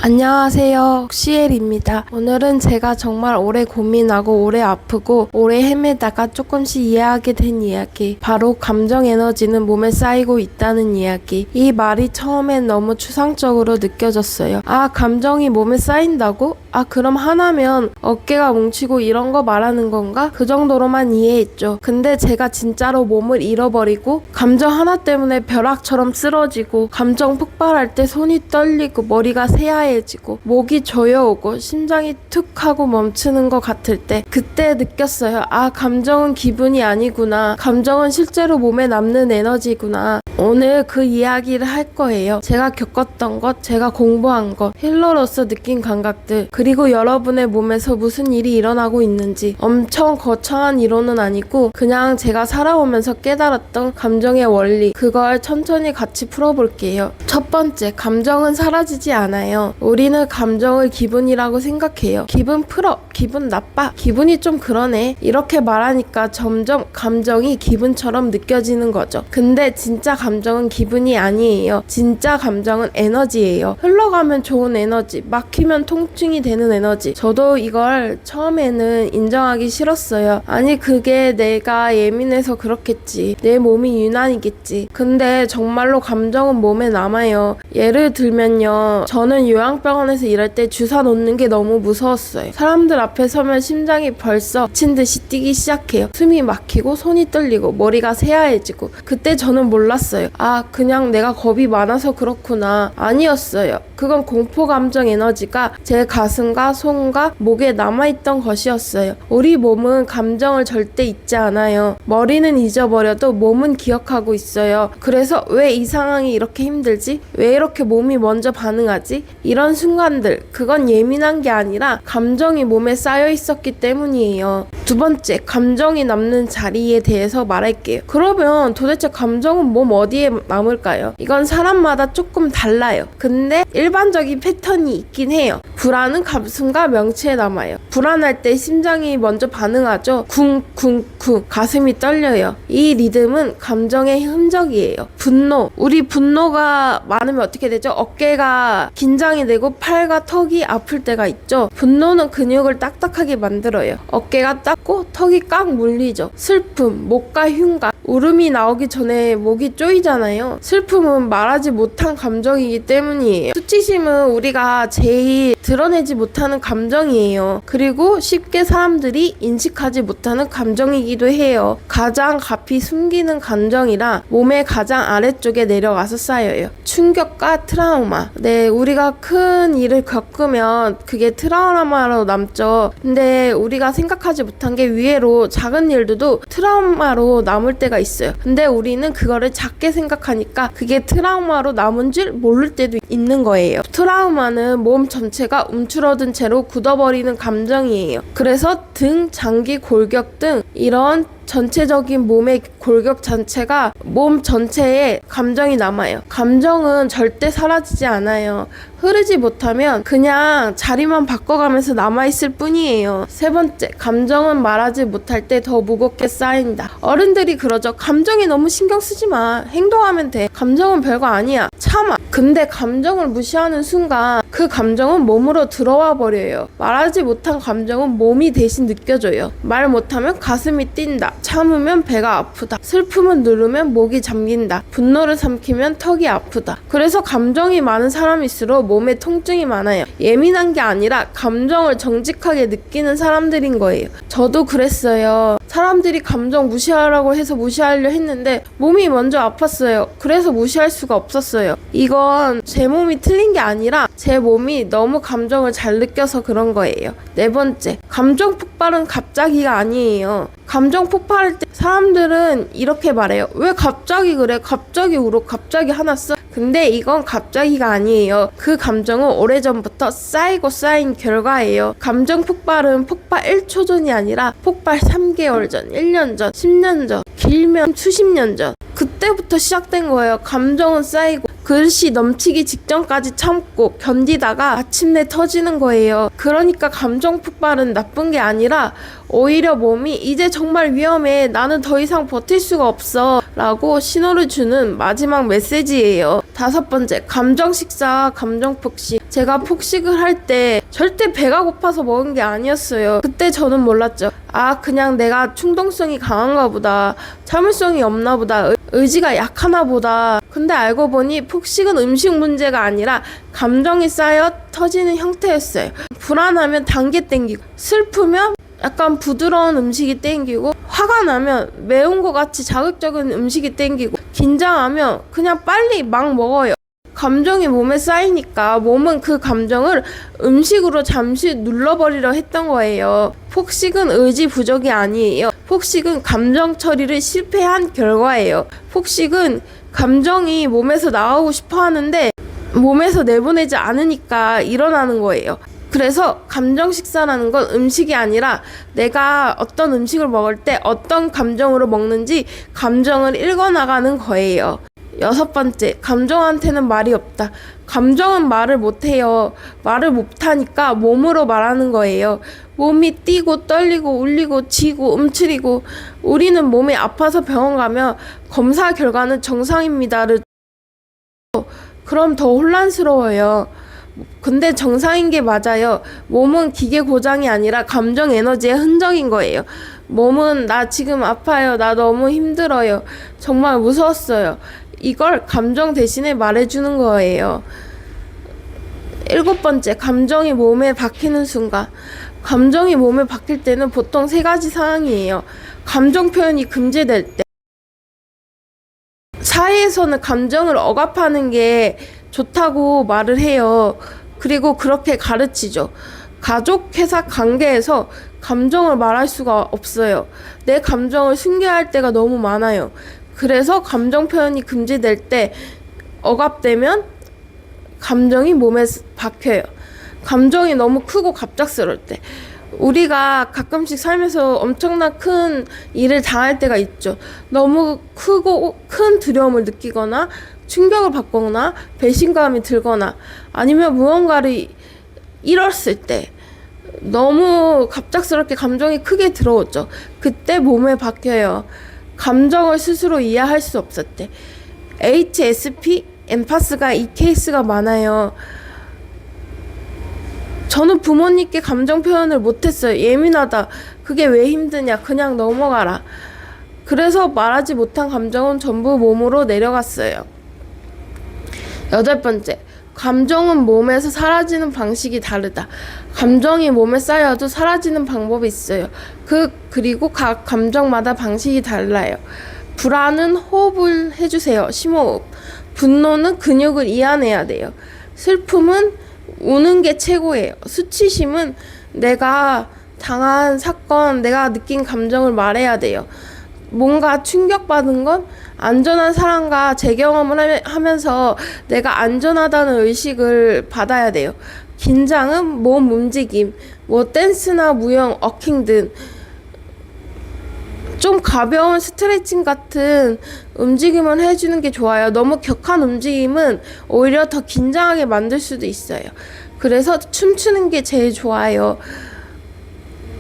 안녕하세요. 시엘입니다. 오늘은 제가 정말 오래 고민하고 오래 아프고 오래 헤매다가 조금씩 이해하게 된 이야기, 바로 감정 에너지는 몸에 쌓이고 있다는 이야기. 이 말이 처음엔 너무 추상적으로 느껴졌어요. 아, 감정이 몸에 쌓인다고? 아, 그럼 하나면 어깨가 뭉치고 이런 거 말하는 건가? 그 정도로만 이해했죠. 근데 제가 진짜로 몸을 잃어버리고 감정 하나 때문에 벼락처럼 쓰러지고 감정 폭발할 때 손이 떨리고 머리가 새하얘지고 목이 조여오고 심장이 툭 하고 멈추는 것 같을 때, 그때 느꼈어요. 아, 감정은 기분이 아니구나. 감정은 실제로 몸에 남는 에너지구나. 오늘 그 이야기를 할 거예요. 제가 겪었던 것, 제가 공부한 것, 힐러로서 느낀 감각들, 그리고 여러분의 몸에서 무슨 일이 일어나고 있는지. 엄청 거창한 이론은 아니고 그냥 제가 살아오면서 깨달았던 감정의 원리, 그걸 천천히 같이 풀어볼게요. 첫 번째, 감정은 사라지지 않아요. 우리는 감정을 기분이라고 생각해요. 기분 풀어, 기분 나빠, 기분이 좀 그러네, 이렇게 말하니까 점점 감정이 기분처럼 느껴지는 거죠. 근데 진짜 감정은 기분이 아니에요. 진짜 감정은 에너지예요. 흘러가면 좋은 에너지, 막히면 통증이 되는 에너지. 저도 이걸 처음에는 인정하기 싫었어요. 아니, 그게 내가 예민해서 그렇겠지, 내 몸이 유난이겠지. 근데 정말로 감정은 몸에 남아요. 예를 들면요, 저는 요양병원에서 일할 때 주사 놓는 게 너무 무서웠어요. 사람들 앞에 서면 심장이 벌써 미친 듯이 뛰기 시작해요. 숨이 막히고 손이 떨리고 머리가 새하얘지고. 그때 저는 몰랐어요. 아, 그냥 내가 겁이 많아서 그렇구나. 아니었어요. 그건 공포 감정 에너지가 제 가슴과 손과 목에 남아있던 것이었어요. 우리 몸은 감정을 절대 잊지 않아요. 머리는 잊어버려도 몸은 기억하고 있어요. 그래서 왜 이 상황이 이렇게 힘들지? 왜 이렇게 몸이 먼저 반응하지? 이런 순간들, 그건 예민한 게 아니라 감정이 몸에 쌓여 있었기 때문이에요. 두 번째, 감정이 남는 자리에 대해서 말할게요. 그러면 도대체 감정은 몸 어디에 남을까요? 이건 사람마다 조금 달라요. 근데 일반적인 패턴이 있긴 해요. 불안은 가슴과 명치에 남아요. 불안할 때 심장이 먼저 반응하죠. 쿵쿵쿵, 가슴이 떨려요. 이 리듬은 감정의 흔적이에요. 분노, 우리 분노가 많으면 어떻게 되죠? 어깨가 긴장이 되고 팔과 턱이 아플 때가 있죠. 분노는 근육을 딱딱하게 만들어요. 어깨가 닦고 턱이 꽉 물리죠. 슬픔, 목과 흉가, 울음이 나오기 전에 목이 쪼이잖아요. 슬픔은 말하지 못한 감정이기 때문이에요. 수치심은 우리가 제일 드러내지 못하는 감정이에요. 그리고 쉽게 사람들이 인식하지 못하는 감정이기도 해요. 가장 깊이 숨기는 감정이라 몸의 가장 아래쪽에 내려가서 쌓여요. 충격과 트라우마. 네, 우리가 큰 일을 겪으면 그게 트라우마로 남죠. 근데 우리가 생각하지 못한 게 위에로 작은 일들도 트라우마로 남을 때가 있어요. 근데 우리는 그거를 작게 생각하니까 그게 트라우마로 남은 줄 모를 때도 있는 거예요. 트라우마는 몸 전체가 움츠러든 채로 굳어버리는 감정이에요. 그래서 등, 장기, 골격 등 이런 전체적인 몸의 골격 자체가 몸 전체에 감정이 남아요. 감정은 절대 사라지지 않아요. 흐르지 못하면 그냥 자리만 바꿔가면서 남아있을 뿐이에요. 세 번째, 감정은 말하지 못할 때 더 무겁게 쌓인다. 어른들이 그러죠. 감정에 너무 신경 쓰지 마. 행동하면 돼. 감정은 별거 아니야. 참아. 근데 감정을 무시하는 순간 그 감정은 몸으로 들어와 버려요. 말하지 못한 감정은 몸이 대신 느껴져요. 말 못하면 가슴이 뛴다. 참으면 배가 아프다. 슬픔을 누르면 목이 잠긴다. 분노를 삼키면 턱이 아프다. 그래서 감정이 많은 사람일수록 몸에 통증이 많아요. 예민한 게 아니라 감정을 정직하게 느끼는 사람들인 거예요. 저도 그랬어요. 사람들이 감정 무시하라고 해서 무시하려 했는데 몸이 먼저 아팠어요. 그래서 무시할 수가 없었어요. 이건 제 몸이 틀린 게 아니라 제 몸이 너무 감정을 잘 느껴서 그런 거예요. 네 번째, 감정 폭발은 갑자기가 아니에요. 감정 폭발할 때 사람들은 이렇게 말해요. 왜 갑자기 그래? 갑자기 울어? 갑자기 화났어? 근데 이건 갑자기가 아니에요. 그 감정은 오래전부터 쌓이고 쌓인 결과예요. 감정 폭발은 폭발 1초 전이 아니라 폭발 3개월 전, 1년 전, 10년 전, 길면 수십 년 전. 그때부터 시작된 거예요. 감정은 쌓이고 그릇이 넘치기 직전까지 참고 견디다가 마침내 터지는 거예요. 그러니까 감정 폭발은 나쁜 게 아니라 오히려 몸이 이제 정말 위험해, 나는 더 이상 버틸 수가 없어 라고 신호를 주는 마지막 메시지예요. 다섯 번째, 감정 식사, 감정 폭식. 제가 폭식을 할 때 절대 배가 고파서 먹은 게 아니었어요. 그때 저는 몰랐죠. 아, 그냥 내가 충동성이 강한가 보다. 참을성이 없나 보다. 의지가 약하나 보다. 근데 알고 보니 폭식은 음식 문제가 아니라 감정이 쌓여 터지는 형태였어요. 불안하면 단 게 땡기고, 슬프면 약간 부드러운 음식이 땡기고, 화가 나면 매운 것 같이 자극적인 음식이 땡기고, 긴장하면 그냥 빨리 막 먹어요. 감정이 몸에 쌓이니까 몸은 그 감정을 음식으로 잠시 눌러버리려 했던 거예요. 폭식은 의지 부족이 아니에요. 폭식은 감정 처리를 실패한 결과예요. 폭식은 감정이 몸에서 나가고 싶어 하는데 몸에서 내보내지 않으니까 일어나는 거예요. 그래서 감정 식사라는 건 음식이 아니라 내가 어떤 음식을 먹을 때 어떤 감정으로 먹는지 감정을 읽어나가는 거예요. 6번째, 감정한테는 말이 없다. 감정은 말을 못해요. 말을 못하니까 몸으로 말하는 거예요. 몸이 뛰고 떨리고 울리고 지고 움츠리고, 우리는 몸이 아파서 병원 가면 검사 결과는 정상입니다를 그럼 더 혼란스러워요. 근데 정상인 게 맞아요. 몸은 기계 고장이 아니라 감정 에너지의 흔적인 거예요. 몸은 나 지금 아파요. 나 너무 힘들어요. 정말 무서웠어요. 이걸 감정 대신에 말해주는 거예요. 7번째, 감정이 몸에 박히는 순간. 감정이 몸에 박힐 때는 보통 3가지 상황이에요. 감정 표현이 금지될 때. 사회에서는 감정을 억압하는 게 좋다고 말을 해요. 그리고 그렇게 가르치죠. 가족, 회사 관계에서 감정을 말할 수가 없어요. 내 감정을 숨겨야 할 때가 너무 많아요. 그래서 감정 표현이 금지될 때, 억압되면 감정이 몸에 박혀요. 감정이 너무 크고 갑작스러울 때. 우리가 가끔씩 살면서 엄청난 큰 일을 당할 때가 있죠. 너무 크고 큰 두려움을 느끼거나 충격을 받거나 배신감이 들거나 아니면 무언가를 잃었을 때 너무 갑작스럽게 감정이 크게 들어오죠. 그때 몸에 박혀요. 감정을 스스로 이해할 수 없을 때. HSP, 엠파스가 이 케이스가 많아요. 저는 부모님께 감정 표현을 못했어요. 예민하다. 그게 왜 힘드냐. 그냥 넘어가라. 그래서 말하지 못한 감정은 전부 몸으로 내려갔어요. 8번째, 감정은 몸에서 사라지는 방식이 다르다. 감정이 몸에 쌓여도 사라지는 방법이 있어요. 그리고 각 감정마다 방식이 달라요. 불안은 호흡을 해주세요. 심호흡. 분노는 근육을 이완해야 돼요. 슬픔은 우는 게 최고예요. 수치심은 내가 당한 사건, 내가 느낀 감정을 말해야 돼요. 뭔가 충격받은 건 안전한 사람과 재경험을 하면서 내가 안전하다는 의식을 받아야 돼요. 긴장은 몸 움직임, 댄스나 무용, 워킹 등 좀 가벼운 스트레칭 같은 움직임을 해주는 게 좋아요. 너무 격한 움직임은 오히려 더 긴장하게 만들 수도 있어요. 그래서 춤추는 게 제일 좋아요.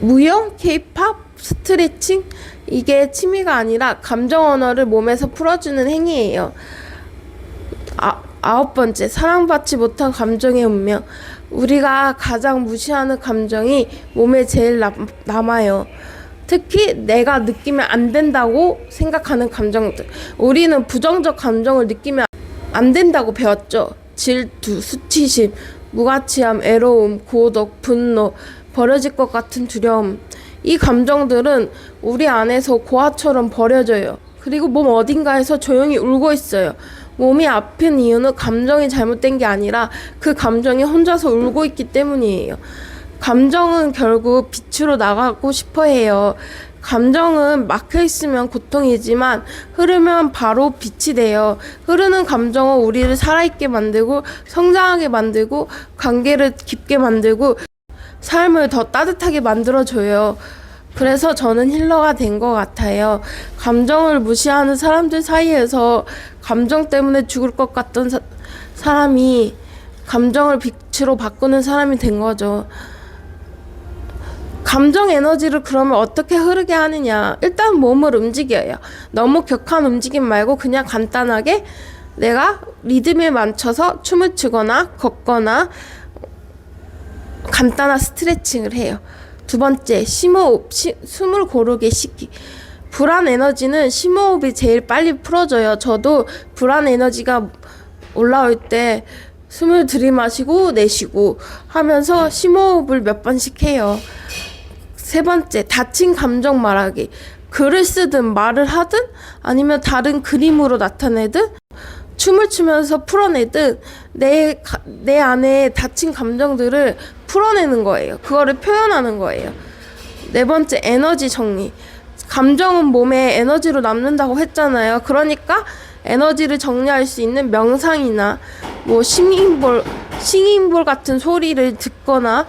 무용, 케이팝, 스트레칭, 이게 취미가 아니라 감정 언어를 몸에서 풀어주는 행위예요. 9번째, 사랑받지 못한 감정의 운명. 우리가 가장 무시하는 감정이 몸에 제일 남아요. 특히 내가 느끼면 안 된다고 생각하는 감정들. 우리는 부정적 감정을 느끼면 안 된다고 배웠죠. 질투, 수치심, 무가치함, 애로움, 고독, 분노, 버려질 것 같은 두려움. 이 감정들은 우리 안에서 고아처럼 버려져요. 그리고 몸 어딘가에서 조용히 울고 있어요. 몸이 아픈 이유는 감정이 잘못된 게 아니라 그 감정이 혼자서 울고 있기 때문이에요. 감정은 결국 빛으로 나가고 싶어 해요. 감정은 막혀 있으면 고통이지만 흐르면 바로 빛이 돼요. 흐르는 감정은 우리를 살아있게 만들고 성장하게 만들고 관계를 깊게 만들고 삶을 더 따뜻하게 만들어줘요. 그래서 저는 힐러가 된 것 같아요. 감정을 무시하는 사람들 사이에서 감정 때문에 죽을 것 같던 사람이 감정을 빛으로 바꾸는 사람이 된 거죠. 감정 에너지를 그러면 어떻게 흐르게 하느냐. 일단 몸을 움직여요. 너무 격한 움직임 말고 그냥 간단하게 내가 리듬에 맞춰서 춤을 추거나 걷거나 간단한 스트레칭을 해요. 두 번째, 심호흡, 숨을 고르게 쉬기. 불안 에너지는 심호흡이 제일 빨리 풀어져요. 저도 불안 에너지가 올라올 때 숨을 들이마시고 내쉬고 하면서 심호흡을 몇 번씩 해요. 세 번째, 다친 감정 말하기. 글을 쓰든 말을 하든 아니면 다른 그림으로 나타내든 춤을 추면서 풀어내든 내 안에 다친 감정들을 풀어내는 거예요. 그거를 표현하는 거예요. 네 번째, 에너지 정리. 감정은 몸에 에너지로 남는다고 했잖아요. 그러니까 에너지를 정리할 수 있는 명상이나 뭐 싱잉볼 같은 소리를 듣거나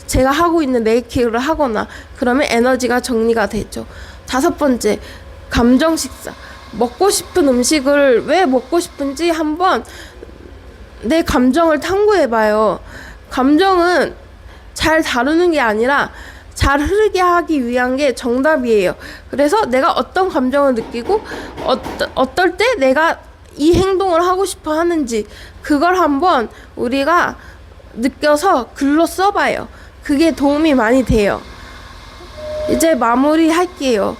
제가 하고 있는 네이키를 하거나 그러면 에너지가 정리가 되죠. 다섯 번째, 감정 식사. 먹고 싶은 음식을 왜 먹고 싶은지 한번 내 감정을 탐구해봐요. 감정은 잘 다루는 게 아니라 잘 흐르게 하기 위한 게 정답이에요. 그래서 내가 어떤 감정을 느끼고 어떨 때 내가 이 행동을 하고 싶어 하는지 그걸 한번 우리가 느껴서 글로 써봐요. 그게 도움이 많이 돼요. 이제 마무리 할게요.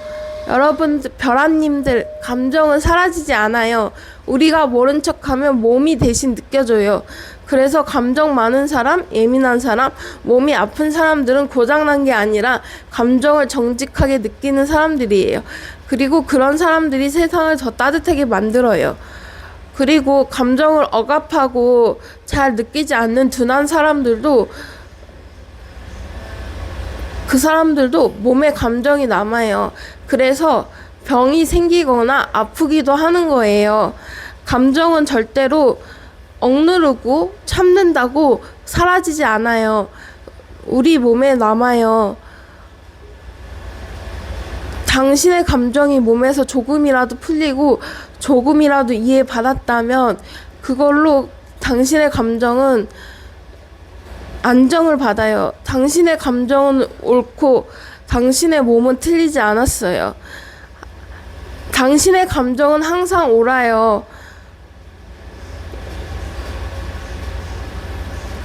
여러분, 별아님들, 감정은 사라지지 않아요. 우리가 모른 척하면 몸이 대신 느껴져요. 그래서 감정 많은 사람, 예민한 사람, 몸이 아픈 사람들은 고장난 게 아니라 감정을 정직하게 느끼는 사람들이에요. 그리고 그런 사람들이 세상을 더 따뜻하게 만들어요. 그리고 감정을 억압하고 잘 느끼지 않는 둔한 사람들도 그 사람들도 몸에 감정이 남아요. 그래서 병이 생기거나 아프기도 하는 거예요. 감정은 절대로 억누르고 참는다고 사라지지 않아요. 우리 몸에 남아요. 당신의 감정이 몸에서 조금이라도 풀리고 조금이라도 이해받았다면 그걸로 당신의 감정은 안정을 받아요. 당신의 감정은 옳고 당신의 몸은 틀리지 않았어요. 당신의 감정은 항상 옳아요.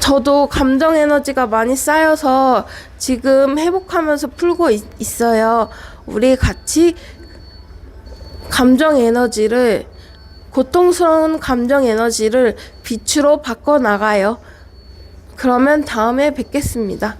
저도 감정 에너지가 많이 쌓여서 지금 회복하면서 풀고 있어요. 우리 같이 감정 에너지를, 고통스러운 감정 에너지를 빛으로 바꿔나가요. 그러면 다음에 뵙겠습니다.